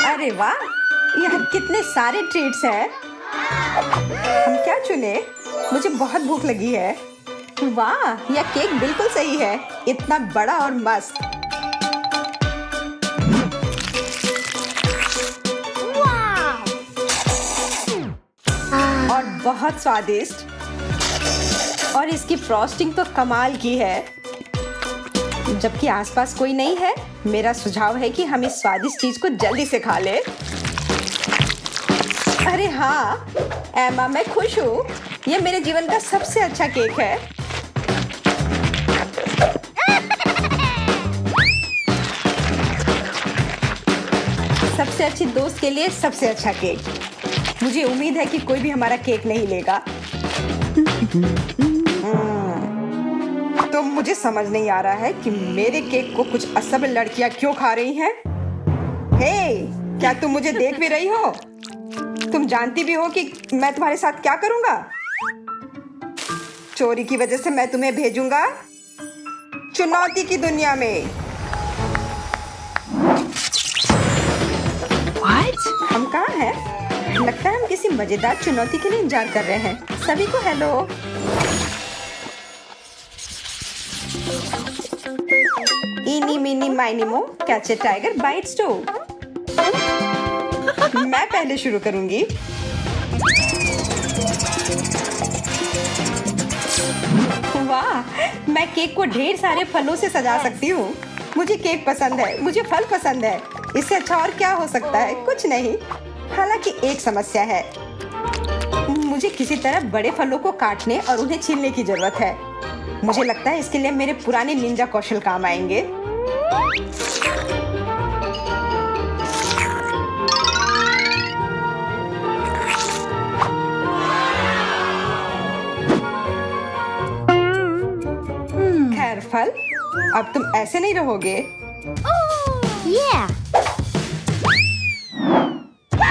अरे वाह, यहाँ कितने सारे ट्रीट्स हैं। हम क्या चुने? मुझे बहुत भूख लगी है। वाह, यह केक बिल्कुल सही है, इतना बड़ा और मस्त। और बहुत स्वादिष्ट। और इसकी फ्रॉस्टिंग तो कमाल की है। जबकि आसपास कोई नहीं है, मेरा सुझाव है कि हम इस स्वादिष्ट चीज को जल्दी से खा ले। अरे हाँ एमा, मैं खुश हूँ। ये मेरे जीवन का सबसे अच्छा केक है। सबसे अच्छी दोस्त के लिए सबसे अच्छा केक। मुझे उम्मीद है कि कोई भी हमारा केक नहीं लेगा। तो मुझे समझ नहीं आ रहा है कि मेरे केक को कुछ असभ्य लड़कियां क्यों खा रही हैं। हे, क्या तुम मुझे देख भी रही हो? तुम जानती भी हो कि मैं तुम्हारे साथ क्या करूंगा? चोरी की वजह से मैं तुम्हें भेजूंगा चुनौती की दुनिया में। What? हम कहाँ हैं? लगता है हम किसी मजेदार चुनौती के लिए इंतजार कर रहे हैं। सभी को हेलो। इनी meeny miny mo, catch a tiger by its toe. मैं पहले शुरू करूंगी। वाह, मैं केक को ढेर सारे फलों से सजा सकती हूँ। मुझे केक पसंद है, मुझे फल पसंद है। इससे अच्छा और क्या हो सकता है? कुछ नहीं। हालांकि एक समस्या है, मुझे किसी तरह बड़े फलों को काटने और उन्हें छीलने की जरूरत है। मुझे लगता है इसके लिए मेरे पुराने निंजा कौशल काम आएंगे। खैर फल, अब तुम ऐसे नहीं रहोगे। Yeah.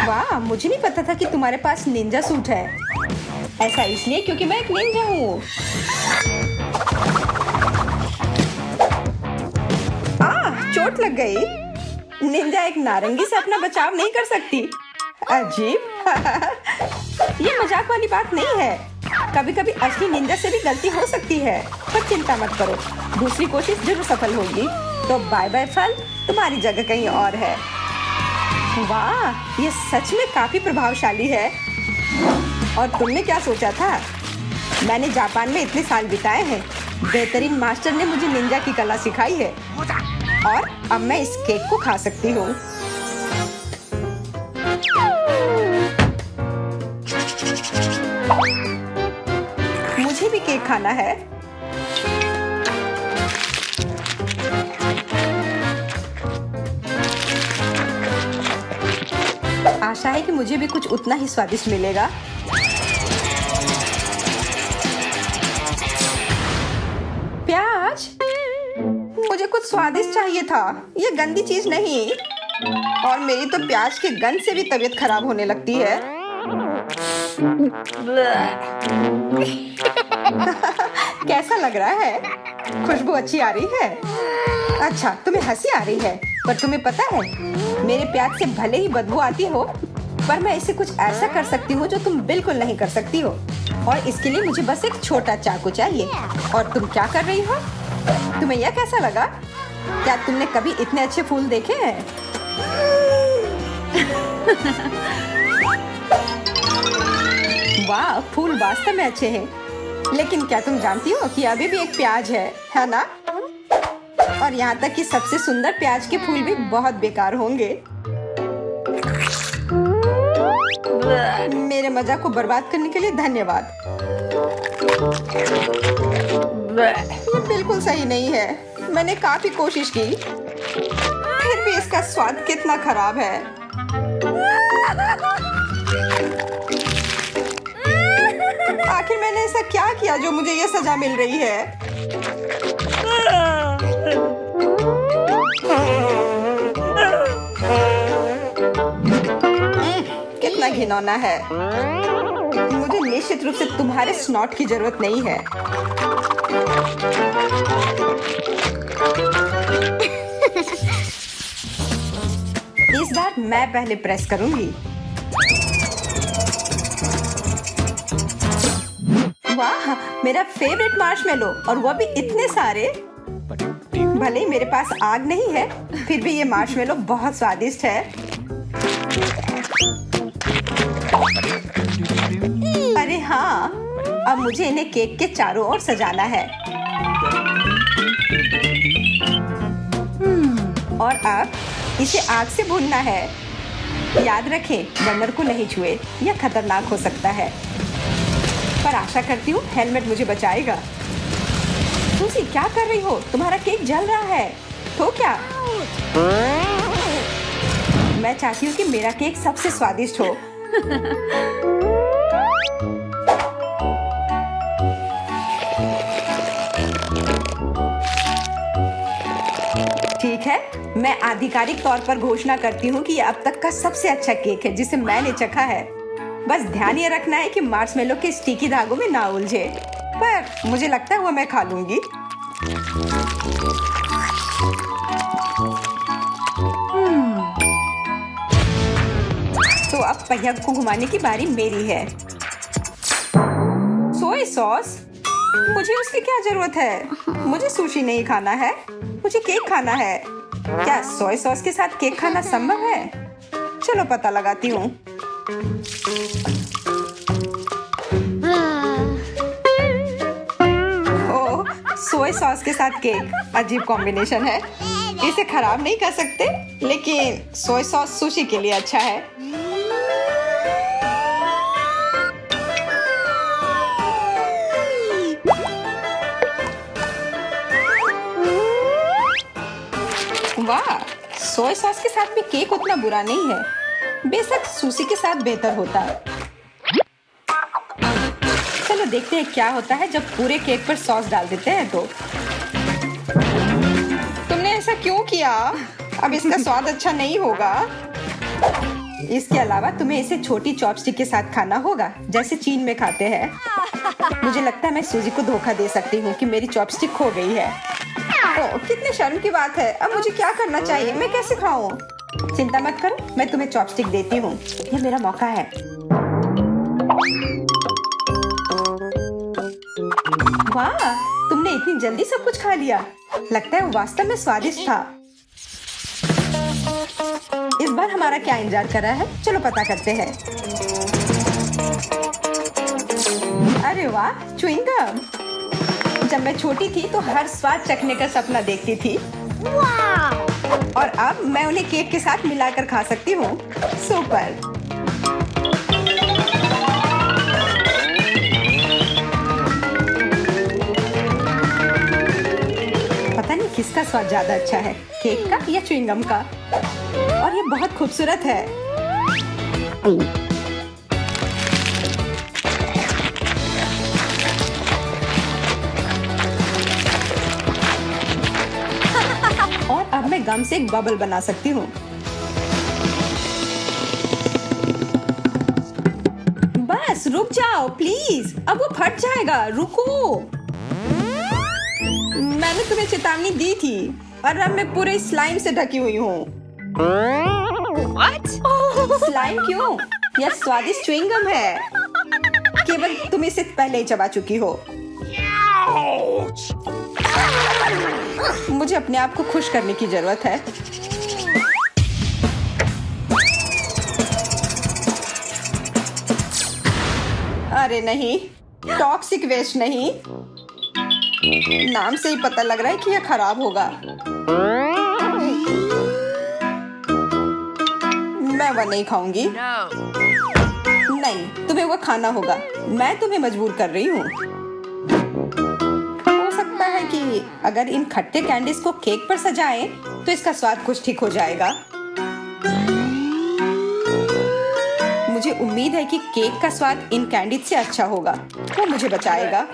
वाह, मुझे नहीं पता था कि तुम्हारे पास निंजा सूट है। ऐसा इसलिए क्योंकि मैं एक निंजा हूँ। चोट लग गई। निंजा एक नारंगी से अपना बचाव नहीं कर सकती। अजीब। ये मजाक वाली बात नहीं है। कभी कभी असली निंजा से भी गलती हो सकती है, पर चिंता मत करो, दूसरी कोशिश जरूर सफल होगी। तो बाय बाय फल, तुम्हारी जगह कहीं और है। वाह, ये सच में काफी प्रभावशाली है। और तुमने क्या सोचा था? मैंने जापान में इतने साल बिताए हैं। बेहतरीन मास्टर ने मुझे निंजा की कला सिखाई है। और अब मैं इस केक को खा सकती हूँ। मुझे भी केक खाना है। आशा है कि मुझे भी कुछ उतना ही स्वादिष्ट मिलेगा। प्याज? मुझे कुछ स्वादिष्ट चाहिए था, ये गंदी चीज नहीं। और मेरी तो प्याज के गंध से भी तबीयत खराब होने लगती है। कैसा लग रहा है? खुशबू अच्छी आ रही है। अच्छा, तुम्हें हंसी आ रही है, पर तुम्हें पता है मेरे प्याज से भले ही बदबू आती हो, पर मैं इसे कुछ ऐसा कर सकती हूँ जो तुम बिल्कुल नहीं कर सकती हो। और इसके लिए मुझे बस एक छोटा चाकू चाहिए। और तुम क्या कर रही हो? तुम्हें यह कैसा लगा? क्या तुमने कभी इतने अच्छे फूल देखे हैं? वाह, फूल वास्तव में अच्छे हैं। लेकिन क्या तुम जानती हो कि अभी भी एक प्याज है ना? और यहाँ तक कि सबसे सुंदर प्याज के फूल भी बहुत बेकार होंगे। मेरे मजाक को बर्बाद करने के लिए धन्यवाद। ये बिल्कुल सही नहीं है। मैंने काफी कोशिश की, फिर भी इसका स्वाद कितना खराब है। आखिर मैंने ऐसा क्या किया जो मुझे ये सजा मिल रही है? कितना घिनौना है। मुझे निश्चित रूप से तुम्हारे स्नॉट की जरूरत नहीं है। इस बार मैं पहले प्रेस करूंगी। वाह, मेरा फेवरेट मार्शमेलो, और वो भी इतने सारे। भले ही मेरे पास आग नहीं है, फिर भी ये मार्शमेलो बहुत स्वादिष्ट है। अरे हाँ, अब मुझे इन्हें केक के चारों ओर सजाना है। और अब इसे आग से भूनना है। याद रखें, बर्नर को नहीं छुए, यह खतरनाक हो सकता है। पर आशा करती हूँ हेलमेट मुझे बचाएगा। सूसी, क्या कर रही हो? तुम्हारा केक जल रहा है। तो क्या? मैं चाहती हूँ कि मेरा केक सबसे स्वादिष्ट हो। ठीक है, मैं आधिकारिक तौर पर घोषणा करती हूँ कि यह अब तक का सबसे अच्छा केक है जिसे मैंने चखा है। बस ध्यान ये रखना है कि मार्शमेलो के स्टिकी धागों में ना उलझे, पर मुझे लगता है वो मैं खा लूंगी। तो अब पहिया को घुमाने की बारी मेरी है। Soya sauce? मुझे उसकी क्या जरूरत है? मुझे सुशी नहीं खाना है, मुझे केक खाना है। क्या सोया सॉस के साथ केक खाना संभव है? चलो पता लगाती हूँ। ओह, सोया सॉस के साथ केक, अजीब कॉम्बिनेशन है। इसे खराब नहीं कर सकते, लेकिन सोया सॉस सुशी के लिए अच्छा है। वाह, सोया सॉस के साथ भी केक उतना बुरा नहीं है। बेशक सुशी के साथ बेहतर होता। चलो देखते हैं क्या होता है जब पूरे केक पर सॉस डाल देते हैं। तो तुमने ऐसा क्यों किया? अब इसका स्वाद अच्छा नहीं होगा। इसके अलावा तुम्हें इसे छोटी चॉपस्टिक के साथ खाना होगा, जैसे चीन में खाते हैं। मुझे लगता है मैं सूजी को धोखा दे सकती हूँ कि मेरी चॉपस्टिक खो गई है। ओह, कितने शर्म की बात है। अब मुझे क्या करना चाहिए? मैं कैसे खाऊं? चिंता मत करो, मैं तुम्हें चॉपस्टिक देती हूँ। यह मेरा मौका है। वाह, तुमने इतनी जल्दी सब कुछ खा लिया। लगता है वो वास्तव में स्वादिष्ट था। इस बार हमारा क्या इंतजार कर रहा है? चलो पता करते हैं। अरे वाह, च्युइंगम। जब मैं छोटी थी तो हर स्वाद चखने का सपना देखती थी। और अब मैं उन्हें केक के साथ मिलाकर खा सकती हूँ। सुपर। पता नहीं किसका स्वाद ज्यादा अच्छा है, केक का या च्युइंगम का। और ये बहुत खूबसूरत है। और अब मैं गम से एक बबल बना सकती हूँ। बस रुक जाओ प्लीज, अब वो फट जाएगा। रुको, मैंने तुम्हें चेतावनी दी थी और अब मैं पूरे स्लाइम से ढकी हुई हूँ। स्लाइम क्यों? यह स्वादिष्ट च्युइंगम है। केवल तुम इसे पहले ही चबा चुकी हो। मुझे अपने आप को खुश करने की जरूरत है। अरे नहीं, टॉक्सिक वेस्ट नहीं। नाम से ही पता लग रहा है कि यह खराब होगा। मैं वह नहीं खाऊंगी। नहीं, तुम्हें वह खाना होगा। मैं तुम्हें मजबूर कर रही हूँ। हो सकता है कि अगर इन खट्टे कैंडीज को केक पर सजाएं, तो इसका स्वाद कुछ ठीक हो जाएगा। मुझे उम्मीद है कि केक का स्वाद इन कैंडीज से अच्छा होगा। वो मुझे बचाएगा।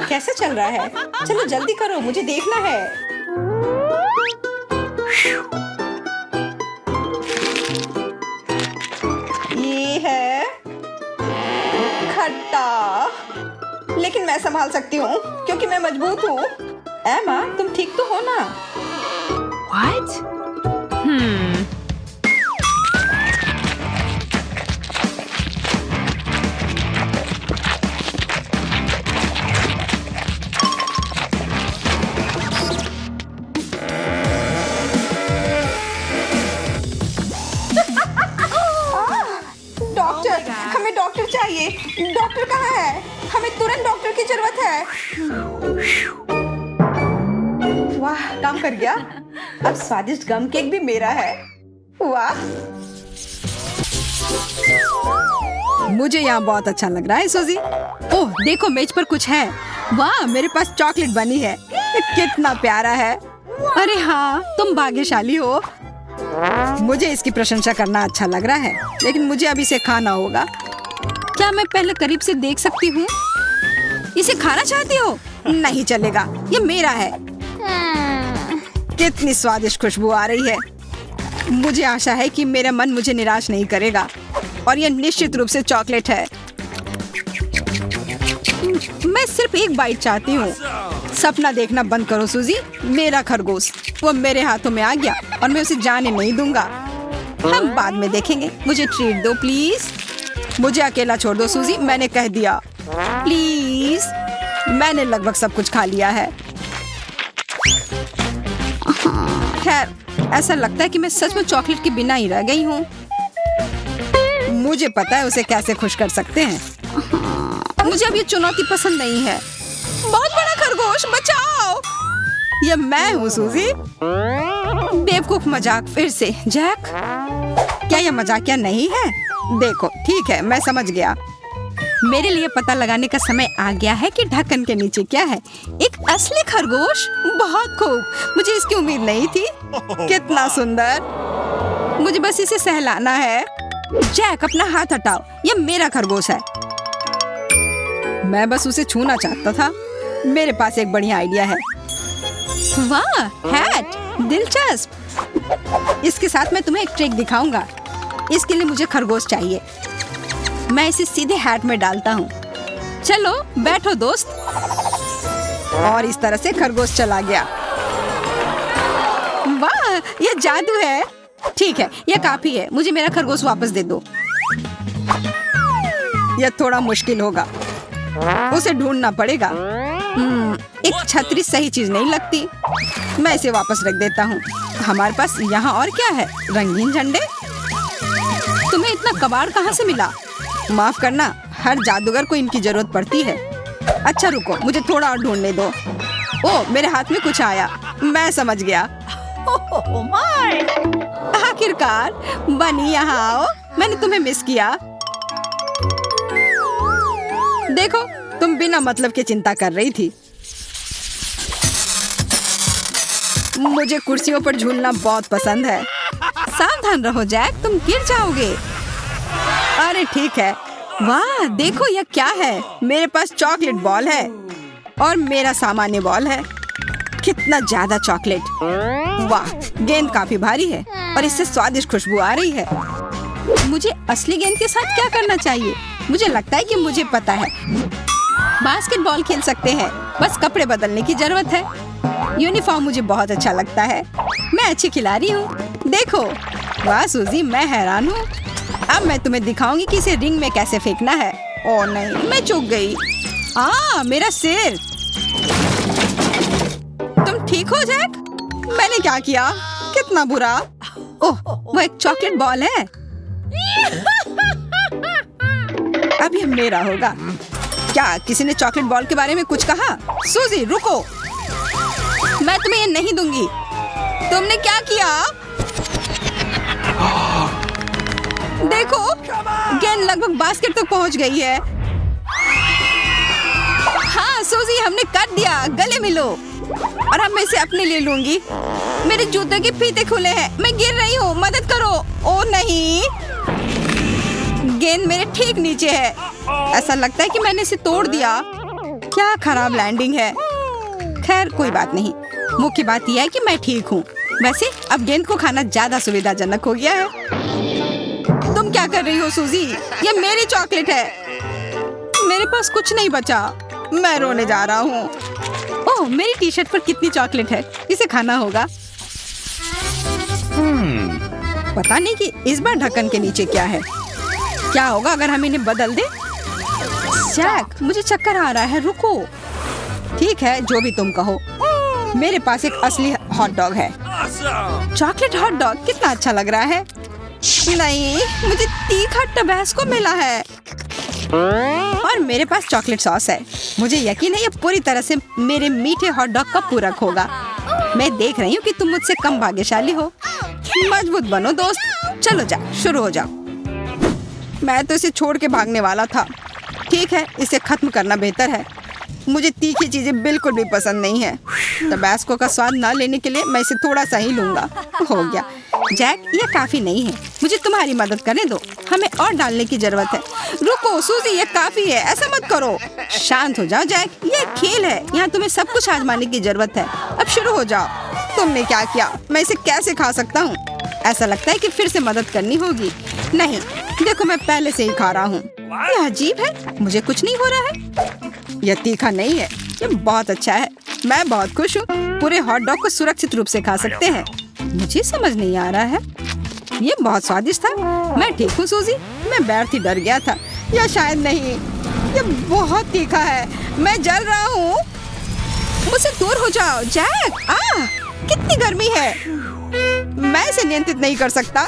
कैसा चल रहा है? चलो जल्दी करो, मुझे देखना है। ये है खट्टा। लेकिन मैं संभाल सकती हूँ क्योंकि मैं मजबूत हूँ। एमा, तुम ठीक तो हो ना? What? डॉक्टर, हमें डॉक्टर चाहिए। डॉक्टर कहाँ है? हमें तुरंत डॉक्टर की जरूरत है। वाह, काम कर गया। अब स्वादिष्ट गम केक भी मेरा है। वाह, मुझे यहाँ बहुत अच्छा लग रहा है सूजी। ओह देखो, मेज पर कुछ है। वाह, मेरे पास चॉकलेट बनी है। कितना प्यारा है। अरे हाँ, तुम भाग्यशाली हो। मुझे इसकी प्रशंसा करना अच्छा लग रहा है, लेकिन मुझे अब इसे खाना होगा। क्या मैं पहले करीब से देख सकती हूँ? इसे खाना चाहती हो? नहीं चलेगा, ये मेरा है। कितनी स्वादिष्ट खुशबू आ रही है। मुझे आशा है कि मेरा मन मुझे निराश नहीं करेगा, और यह निश्चित रूप से चॉकलेट है। मैं सिर्फ एक बाइट चाहती हूँ। सपना देखना बंद करो सूजी। मेरा खरगोश, वो मेरे हाथों में आ गया और मैं उसे जाने नहीं दूंगा। हम बाद में देखेंगे। मुझे ट्रीट दो प्लीज। मुझे अकेला छोड़ दो सूजी, मैंने कह दिया। प्लीज। मैंने लगभग सब कुछ खा लिया है। खैर, ऐसा लगता है कि मैं सच में चॉकलेट के बिना ही रह गई हूँ। मुझे पता है उसे कैसे खुश कर सकते हैं। मुझे अब ये चुनौती पसंद नहीं है। बहुत बड़ा खरगोश, बचाओ। ये मैं हूँ सूजी। बेवकूफ मजाक फिर से। जैक, क्या यह मजाकिया नहीं है? देखो, ठीक है, मैं समझ गया। मेरे लिए पता लगाने का समय आ गया है कि ढक्कन के नीचे क्या है। एक असली खरगोश। बहुत खूब, मुझे इसकी उम्मीद नहीं थी। कितना सुंदर। मुझे बस इसे सहलाना है। जैक, अपना हाथ हटाओ, ये मेरा खरगोश है। मैं बस उसे छूना चाहता था। मेरे पास एक बढ़िया आइडिया है। वाह, हैट, दिलचस्प। इसके साथ मैं तुम्हें एक ट्रिक दिखाऊंगा। इसके लिए मुझे खरगोश चाहिए। मैं इसे सीधे हैट में डालता हूँ। चलो बैठो दोस्त। और इस तरह से खरगोश चला गया। वाह, ये जादू है। ठीक है, यह काफी है। मुझे मेरा खरगोश वापस दे दो। यह थोड़ा मुश्किल होगा, उसे ढूंढना पड़ेगा। एक छतरी सही चीज नहीं लगती। मैं इसे वापस रख देता हूँ। हमारे पास यहाँ और क्या है? रंगीन झंडे। तुम्हें इतना कबाड़ कहाँ से मिला? माफ करना, हर जादूगर को इनकी जरूरत पड़ती है। अच्छा रुको, मुझे थोड़ा और ढूंढने दो। ओह, मेरे हाथ में कुछ आया। मैं समझ गया। आखिरकार बनी, यहाँ आओ। मैंने तुम्हें मिस किया। देखो, तुम बिना मतलब के चिंता कर रही थी। मुझे कुर्सियों पर झूलना बहुत पसंद है। सावधान रहो जैक, तुम गिर जाओगे। अरे ठीक है। वाह, देखो यह क्या है। मेरे पास चॉकलेट बॉल है और मेरा सामान्य बॉल है। कितना ज्यादा चॉकलेट। वाह, गेंद काफी भारी है और इससे स्वादिष्ट खुशबू आ रही है। मुझे असली गेंद के साथ क्या करना चाहिए? मुझे लगता है कि मुझे पता है। बास्केटबॉल खेल सकते हैं, बस कपड़े बदलने की जरूरत है। यूनिफॉर्म मुझे बहुत अच्छा लगता है। मैं अच्छी खिलाड़ी हूँ। देखो, वाह सूजी, मैं हैरान हूँ। अब मैं तुम्हें दिखाऊंगी कि इसे रिंग में कैसे फेंकना है। ओह नहीं, मैं चूक गई। मेरा सिर। तुम ठीक हो जैक? मैंने क्या किया? कितना बुरा। ओह, वो एक चॉकलेट बॉल है। अब ये मेरा होगा। क्या किसी ने चॉकलेट बॉल के बारे में कुछ कहा? सूजी रुको, मैं तुम्हें ये नहीं दूंगी। तुमने क्या किया? देखो, गेंद लगभग बास्केट तक पहुंच गई है। हाँ सूजी, हमने कर दिया। गले मिलो। और अब मैं इसे अपने लिए लूंगी। मेरे जूते के फीते खुले हैं। मैं गिर रही हूँ, मदद करो। ओ नहीं, गेंद मेरे ठीक नीचे है। ऐसा लगता है कि मैंने इसे तोड़ दिया। क्या खराब लैंडिंग है। खैर कोई बात नहीं। मुख्य बात यह है कि मैं ठीक हूँ। वैसे अब गेंद को खाना ज्यादा सुविधाजनक हो गया है। तुम क्या कर रही हो सूजी? ये मेरी चॉकलेट है। मेरे पास कुछ नहीं बचा। मैं रोने जा रहा हूँ। ओह, मेरी टी शर्ट पर कितनी चॉकलेट है, इसे खाना होगा। पता नहीं कि इस बार ढक्कन के नीचे क्या है। क्या होगा अगर हम इन्हें बदल दें? जैक, मुझे चक्कर आ रहा है, रुको। ठीक है, जो भी तुम कहो। मेरे पास एक असली हॉट डॉग है। चॉकलेट हॉट डॉग कितना अच्छा लग रहा है। नहीं, मुझे तीखा टबैस्को मिला है और मेरे पास चॉकलेट सॉस है। मुझे यकीन है ये पूरी तरह से मेरे मीठे हॉट डॉग का पूरक होगा। मैं देख रही हूँ कि तुम मुझसे कम भाग्यशाली हो। मजबूत बनो दोस्त। चलो जा, शुरू हो जाओ। मैं तो इसे छोड़ के भागने वाला था। ठीक है, इसे खत्म करना बेहतर है। मुझे तीखी चीजें बिल्कुल भी पसंद नहीं है। टबैस्को का स्वाद ना लेने के लिए मैं इसे थोड़ा सा ही लूंगा। हो गया। जैक, ये काफी नहीं है, मुझे तुम्हारी मदद करने दो। हमें और डालने की जरूरत है। रुको सूजी, ये काफी है, ऐसा मत करो। शांत हो जाओ जैक, ये खेल है, यहाँ तुम्हें सब कुछ आजमाने की जरूरत है। अब शुरू हो जाओ। तुमने क्या किया? मैं इसे कैसे खा सकता हूँ? ऐसा लगता है कि फिर से मदद करनी होगी। नहीं, देखो मैं पहले से ही खा रहा हूँ। यह अजीब है, मुझे कुछ नहीं हो रहा है। यह तीखा नहीं है, ये बहुत अच्छा है। मैं बहुत खुश हूँ। पूरे हॉट डॉग को सुरक्षित रूप से खा सकते हैं। मुझे समझ नहीं आ रहा है। ये बहुत स्वादिष्ट था। मैं ठीक हूँ सूजी, मैं बैठ ही डर गया था। या शायद नहीं, ये बहुत तीखा है। मैं जल रहा हूँ। मुझसे दूर हो जाओ जैक। कितनी गर्मी है। मैं इसे नियंत्रित नहीं कर सकता।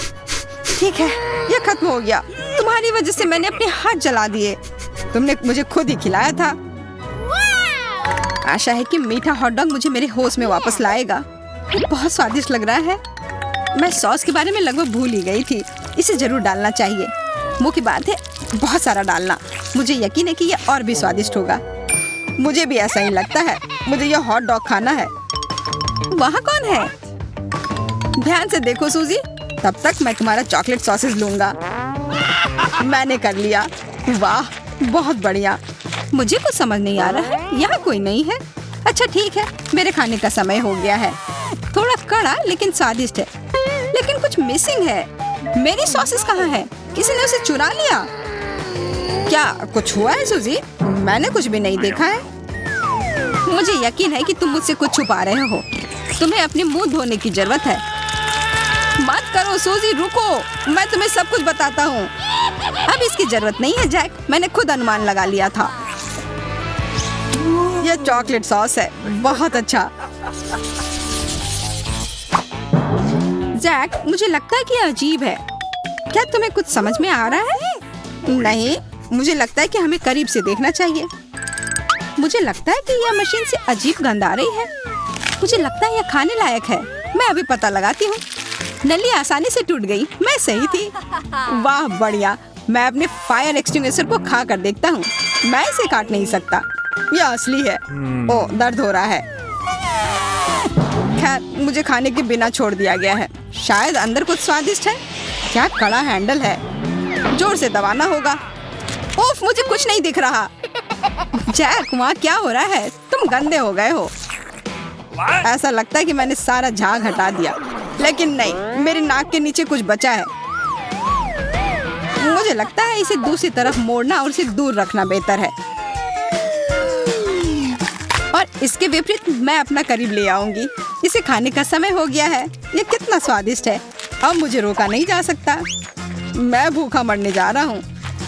ठीक है, ये खत्म हो गया। तुम्हारी वजह से मैंने अपने हाथ जला दिए। तुमने मुझे खुद ही खिलाया था। आशा है कि मीठा हॉट डॉग मुझे मेरे होश में वापस लाएगा। ये बहुत स्वादिष्ट लग रहा है। मैं सॉस के बारे में लगभग भूल ही गई थी। इसे जरूर डालना चाहिए। मुंह की बात है, बहुत सारा डालना। मुझे यकीन है कि यह और भी स्वादिष्ट होगा। मुझे भी ऐसा ही लगता है। मुझे यह हॉट डॉग खाना है। वहाँ कौन है? ध्यान से देखो सूजी, तब तक मैं तुम्हारा चॉकलेट सॉसेज लूंगा। मैंने कर लिया। वाह, बहुत बढ़िया। मुझे कुछ समझ नहीं आ रहा है। यहाँ कोई नहीं है। अच्छा ठीक है, मेरे खाने का समय हो गया है। थोड़ा कड़ा लेकिन स्वादिष्ट है, लेकिन कुछ मिसिंग है। मेरी सॉसेस कहाँ है? किसी ने उसे चुरा लिया क्या? कुछ हुआ है सूजी? मैंने कुछ भी नहीं देखा है। मुझे यकीन है कि तुम मुझसे कुछ छुपा रहे हो। तुम्हें अपने मुंह धोने की जरूरत है। मत करो सूजी, रुको, मैं तुम्हें सब कुछ बताता हूँ। अब इसकी जरूरत नहीं है जैक, मैंने खुद अनुमान लगा लिया था। यह चॉकलेट सॉस है, बहुत अच्छा। जैक, मुझे लगता है कि यह अजीब है। क्या तुम्हें कुछ समझ में आ रहा है? नहीं, मुझे लगता है कि हमें करीब से देखना चाहिए। मुझे लगता है कि यह मशीन से अजीब गंध आ रही है। मुझे लगता है यह खाने लायक है। मैं अभी पता लगाती हूँ। नली आसानी से टूट गई। मैं सही थी। वाह बढ़िया। मैं अपने फायर एक्सटिंग्विशर को खा कर देखता हूँ। मैं इसे काट नहीं सकता। यह असली है। ओह, दर्द हो रहा है। खैर, मुझे खाने के बिना छोड़ दिया गया है। शायद अंदर कुछ स्वादिष्ट है। क्या कड़ा हैंडल है, जोर से दबाना होगा। ओफ, मुझे कुछ नहीं दिख रहा। जैक, वहाँ क्या हो रहा है? तुम गंदे हो गए हो। ऐसा लगता है कि मैंने सारा झाग हटा दिया, लेकिन नहीं, मेरे नाक के नीचे कुछ बचा है। मुझे लगता है इसे दूसरी तरफ मोड़ना और इसे दूर रखना बेहतर है। और इसके विपरीत मैं अपना करीब ले आऊंगी। इसे खाने का समय हो गया है। ये कितना स्वादिष्ट है। अब मुझे रोका नहीं जा सकता। मैं भूखा मरने जा रहा हूँ।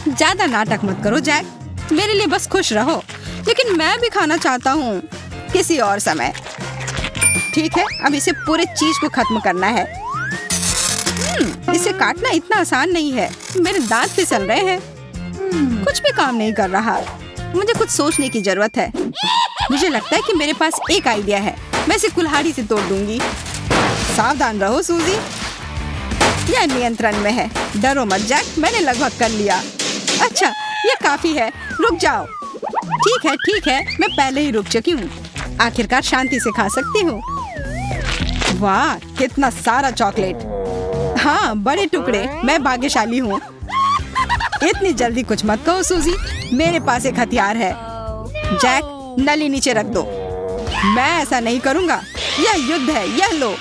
ज्यादा नाटक मत करो जैक, मेरे लिए बस खुश रहो। लेकिन मैं भी खाना चाहता हूँ, किसी और समय। ठीक है, अब इसे पूरे चीज को खत्म करना है। इसे काटना इतना आसान नहीं है। मेरे दांत फिसल रहे हैं। कुछ भी काम नहीं कर रहा। मुझे कुछ सोचने की जरूरत है। मुझे लगता है कि मेरे पास एक आइडिया है। मैं इसे कुल्हाड़ी से तोड़ दूंगी। सावधान रहो सूजी, यह नियंत्रण में है। डरो मत जैक, मैंने लगभग कर लिया। अच्छा, यह काफी है। रुक जाओ। ठीक है, मैं पहले ही रुक चुकी हूँ। आखिरकार शांति से खा सकती हूँ। वाह, कितना सारा चॉकलेट। हाँ, बड़े टुकड़े। मैं भाग्यशाली हूँ। इतनी जल्दी कुछ मत कहो सूजी, मेरे पास एक हथियार है। जैक, नली नीचे रख दो। मैं ऐसा नहीं करूँगा। यह युद्ध है, यह लो।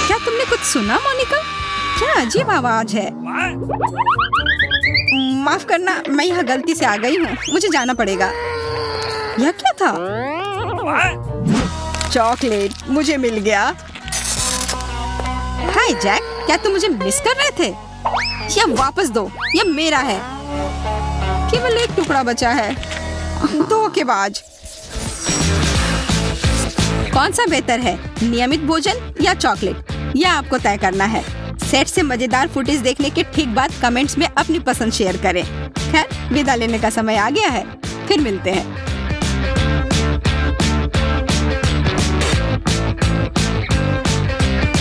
क्या तुमने कुछ सुना मोनिका? क्या अजीब आवाज है। माफ करना, मैं यहाँ गलती से आ गई हूँ, मुझे जाना पड़ेगा। यह क्या था? चॉकलेट मुझे मिल गया। हाय जैक, क्या तुम मुझे मिस कर रहे थे? यह वापस दो, यह मेरा है। केवल एक टुकड़ा बचा है। धोखेबाज। कौन सा बेहतर है, नियमित भोजन या चॉकलेट? यह आपको तय करना है। सेट से मजेदार फुटेज देखने के ठीक बाद कमेंट्स में अपनी पसंद शेयर करें। खैर, विदा लेने का समय आ गया है, फिर मिलते हैं।